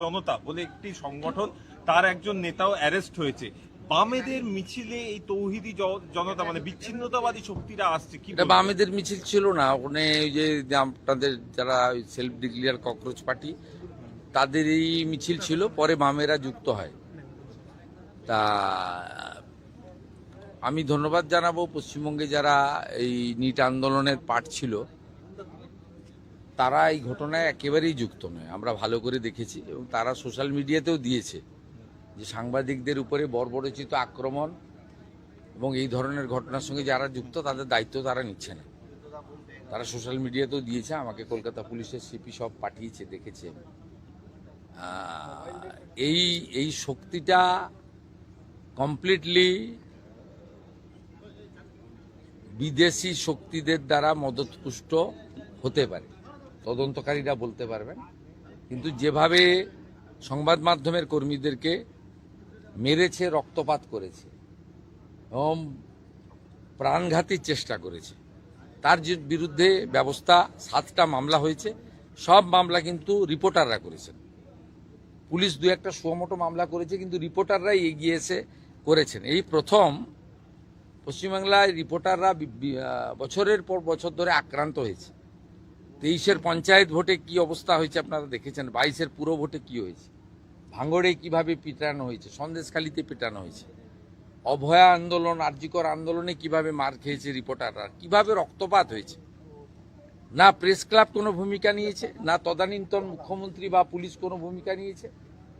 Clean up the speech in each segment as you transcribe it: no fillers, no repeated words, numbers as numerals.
জনতা বলে একটি সংগঠন, তার একজন নেতাও অ্যারেস্ট হয়েছে। বামেদের মিছিলে এই তৌহিদি জনতা মানে বিচ্ছিন্নতাবাদী শক্তিরা আসছে, কি এটা বামেদের মিছিল ছিল না, ওখানে ওই যে আপনাদের যারা সেলফ ডিক্লিয়ার ককরোচ পার্টি তাদেরই মিছিল ছিল, পরে বামেরা যুক্ত হয়। তা আমি ধন্যবাদ জানাবো পশ্চিমবঙ্গে যারা এই নিট আন্দোলনের পার্ট ছিল, তারা এই ঘটনায় একেবারেই যুক্ত নয়, আমরা ভালো করে দেখেছি এবং তারা সোশ্যাল মিডিয়াতেও দিয়েছে যে সাংবাদিকদের উপরে বর্বরোচিত আক্রমণ এবং এই ধরনের ঘটনার সঙ্গে যারা যুক্ত তাদের দায়িত্ব তারা নিচ্ছে না। তারা সোশ্যাল মিডিয়াতেও দিয়েছে, আমাকে কলকাতা পুলিশের সিপি সব পাঠিয়েছে, দেখেছি আমি। এই শক্তিটা কমপ্লিটলি বিদেশি শক্তিদের দ্বারা মদতপুষ্ট হতে পারে, তদন্তকারীরা বলতে পারবেন। কিন্তু যেভাবে সংবাদ মাধ্যমের কর্মীদেরকে মেরেছে, রক্তপাত করেছে এবং প্রাণঘাতীর চেষ্টা করেছে, তার বিরুদ্ধে ব্যবস্থা 7টা মামলা হয়েছে। সব মামলা কিন্তু রিপোর্টাররা করেছেন। পুলিশ 2-1টা সুমোটো মামলা করেছে, কিন্তু রিপোর্টাররাই এগিয়ে এসে করেছেন। এই প্রথম পশ্চিমবাংলায় রিপোর্টাররা বছরের পর বছর ধরে আক্রান্ত হয়েছে। 23-এর পঞ্চায়েত ভোটে কি অবস্থা হয়েছে আপনারা দেখেছেন, 22-এর পুরো ভোটে কি হয়েছে, ভাঙড়ে কিভাবে পিটানো হয়েছে, সন্দেশখালীতে পিটানো হয়েছে, অভয়া আন্দোলন, আরজিকর আন্দোলনে কিভাবে মার খেয়েছে রিপোর্টাররা, কিভাবে রক্তপাত হয়েছে। না প্রেস ক্লাব কোনো ভূমিকা নিয়েছে, না তদানীন্তন মুখ্যমন্ত্রী বা পুলিশ কোনো ভূমিকা নিয়েছে,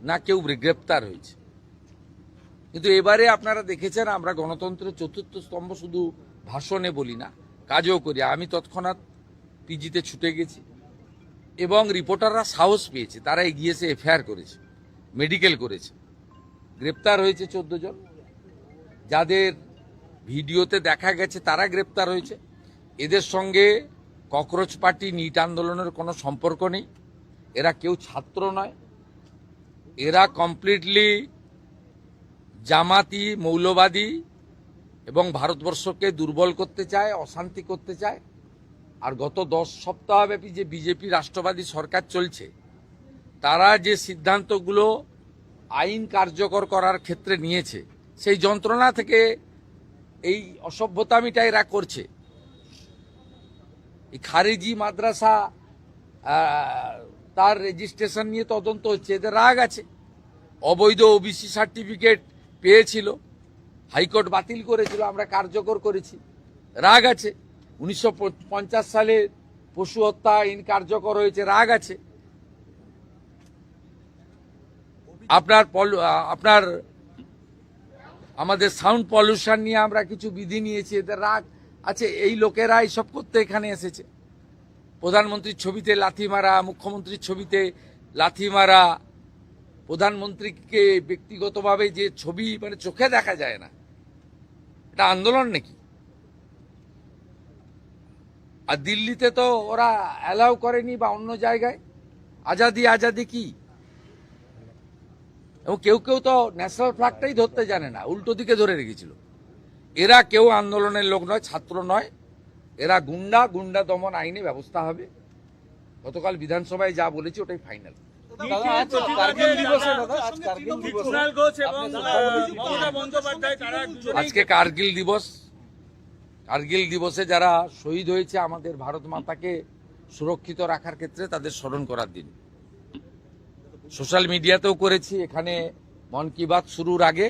না কেউ গ্রেপ্তার হয়েছে। কিন্তু এবারে আপনারা দেখেছেন, আমরা গণতন্ত্রের চতুর্থ স্তম্ভ শুধু ভাষণে বলি না, কাজও করি। আমি তৎক্ষণাৎ পিজিতে ছুটে গেছি এবং রিপোর্টাররা সাহস পেয়েছে, তারা এগিয়ে এসে এফআইআর করেছে, মেডিকেল করেছে, গ্রেপ্তার হয়েছে 14 জন। যাদের ভিডিওতে দেখা গেছে তারা গ্রেপ্তার হয়েছে। এদের সঙ্গে ককরোচ পার্টি, নিট আন্দোলনের কোনো সম্পর্ক নেই। এরা কেউ ছাত্র নয়, এরা কমপ্লিটলি জামাতি, মৌলবাদী এবং ভারতবর্ষকে দুর্বল করতে চায়, অশান্তি করতে চায়। আর গত 10 সপ্তাহব্যাপী যে বিজেপি রাষ্ট্রবাদী সরকার চলছে, তারা যে সিদ্ধান্তগুলো আইন কার্যকর করার ক্ষেত্রে নিয়েছে, সেই যন্ত্রণা থেকে এই অসভ্যতামিটা এরা করছে। এই খারিজি মাদ্রাসা তার রেজিস্ট্রেশন নিয়ে তদন্ত হচ্ছে, এদের রাগ আছে। অবৈধ ওবিসি সার্টিফিকেট পেয়েছিল, হাইকোর্ট বাতিল করেছিল, আমরা কার্যকর করেছি, রাগ আছে। 1950 সালে পশু হত্যা আইন কার্যকর হয়েছে, রাগ আছে। আপনার আমাদের সাউন্ড পলিউশন নিয়ে আমরা কিছু বিধি নিয়েছি, এদের রাগ আছে। এই লোকেরা এইসব করতে এখানে এসেছে। প্রধানমন্ত্রীর ছবিতে লাথি মারা, মুখ্যমন্ত্রীর ছবিতে লাথি মারা, প্রধানমন্ত্রীকে ব্যক্তিগতভাবে যে ছবি মানে চোখে দেখা যায় না, এটা আন্দোলন নাকি? আর দিল্লিতে তো ওরা অ্যালাউ করেনি, বা অন্য জায়গায়। আজাদি আজাদি কি? এবং কেউ কেউ তো ন্যাশনাল ফ্ল্যাগটাই ধরতে জানে না, উল্টো দিকে ধরে রেখেছিল। এরা কেউ আন্দোলনের লোক নয়, ছাত্র নয়, এরা গুন্ডা। গুন্ডা দমন আইনে ব্যবস্থা হবে। গতকাল বিধানসভায় যা বলেছি ওটাই ফাইনাল। আজকে কার্গিল দিবস। কার্গিল দিবসে যারা শহীদ হয়েছে আমাদের ভারত মাতাকে সুরক্ষিত রাখার ক্ষেত্রে, তাদের স্মরণ করার দিন। সোশ্যাল মিডিয়াতেও করেছি, এখানে মন কি বাত শুরুর আগে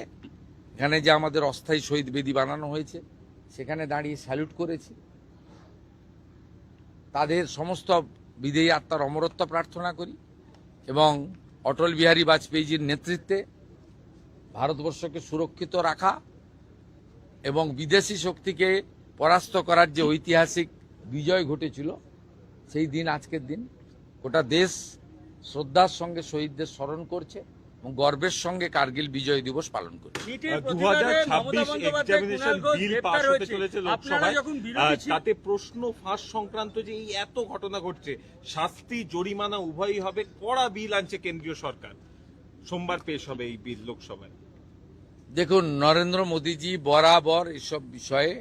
এখানে যে আমাদের অস্থায়ী শহীদ বেদি বানানো হয়েছে, সেখানে দাঁড়িয়ে স্যালুট করেছি। তাদের সমস্ত বিদেয়ী আত্মার অমরত্ব প্রার্থনা করি এবং অটল বিহারী বাজপেয়ীজির নেতৃত্বে ভারতবর্ষকে সুরক্ষিত রাখা এবং বিদেশি শক্তিকে পরাস্ত করার যে ঐতিহাসিক বিজয় ঘটেছিল, সেই দিন আজকের দিন। গোটা দেশ শ্রদ্ধার সঙ্গে শহীদদের স্মরণ করছে এবং গর্বের সঙ্গে কার্গিল বিজয় দিবস পালন করছে। 2026 এক্সামিনেশন বিল পাস হতে চলেছে লোকসভায়, তাতে প্রশ্ন ফাঁস সংক্রান্ত যে এই এত ঘটনা ঘটছে, শাস্তি জরিমানা উভয়ই হবে, কড়া বিল আনছে কেন্দ্রীয় সরকার। সোমবার পেশ হবে এই বিল লোকসভায়। দেখুন, নরেন্দ্র মোদীজি বরাবর এসব বিষয়ে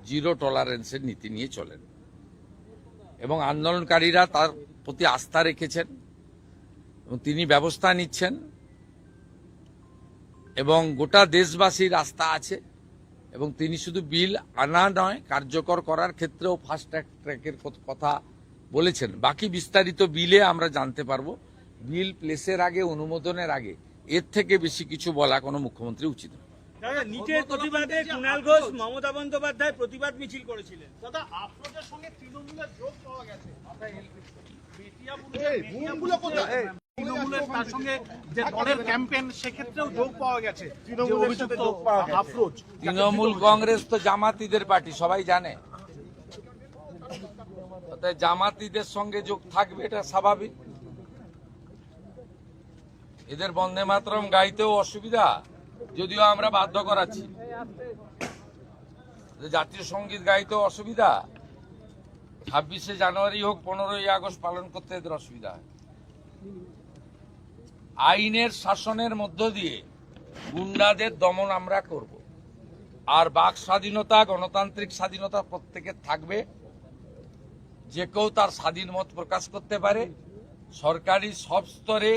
জিরো টলারেন্সের নীতি নিয়ে চলেন এবং আন্দোলনকারীরা তার প্রতি আস্থা রেখেছেন। এবং তিনি ব্যবস্থা নিচ্ছেন এবং গোটা দেশবাসীর আস্থা আছে এবং তিনি শুধু বিল আনা নয় কার্যকর করার ক্ষেত্রেও ফাস্ট ট্র্যাকের কথা বলেছেন। বাকি বিস্তারিত বিলে আমরা জানতে পারবো। বিল প্লেসের আগে, অনুমোদনের আগে এর থেকে বেশি কিছু বলা কোনো মুখ্যমন্ত্রী উচিত নয়। নিটের প্রতিবাদে কুণাল ঘোষ মমতা বন্দ্যোপাধ্যায় প্রতিবাদ মিছিল করেছিলেন। দাদা আফরোজের সঙ্গে তৃণমূলের যোগ পাওয়া গেছে। তৃণমূলের তার সঙ্গে যে দলের ক্যাম্পেইন সেক্ষেত্রেও যোগ পাওয়া গেছে। তৃণমূলের সাথে যোগ পাওয়া গেছে। আফরোজ তৃণমূল কংগ্রেস তো জামাতিদের পার্টি, সবাই জানে। তাই জামাতিদের সঙ্গে যোগ থাকবে, এটা স্বাভাবিক। এদের বন্দে মাতরম গাইতেও অসুবিধা, যদিও আমরা বাধ্য করাচ্ছি। জাতীয় সঙ্গীত গাইতেও অসুবিধা, 26শে জানুয়ারি হোক 15ই আগস্ট পালন করতে এদের অসুবিধা হয়। আইনের শাসনের মধ্য দিয়ে গুন্ডাদের দমন আমরা করব, আর বাক স্বাধীনতা, গণতান্ত্রিক স্বাধীনতা প্রত্যেকের থাকবে। যে কেউ তার স্বাধীন মত প্রকাশ করতে পারে। সরকারি সব স্তরে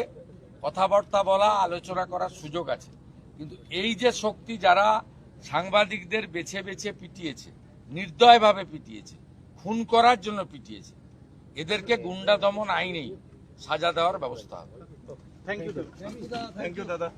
কথাবার্তা বলা, আলোচনা করার সুযোগ আছে। কিন্তু এই যে শক্তি যারা সাংবাদিকদের বেছে বেছে পিটিয়েছে, নির্দয়ভাবে পিটিয়েছে, খুন করার জন্য পিটিয়েছে, এদেরকে গুন্ডা দমন আইনেই সাজা দেওয়ার ব্যবস্থা হবে। থ্যাংক ইউ দাদা।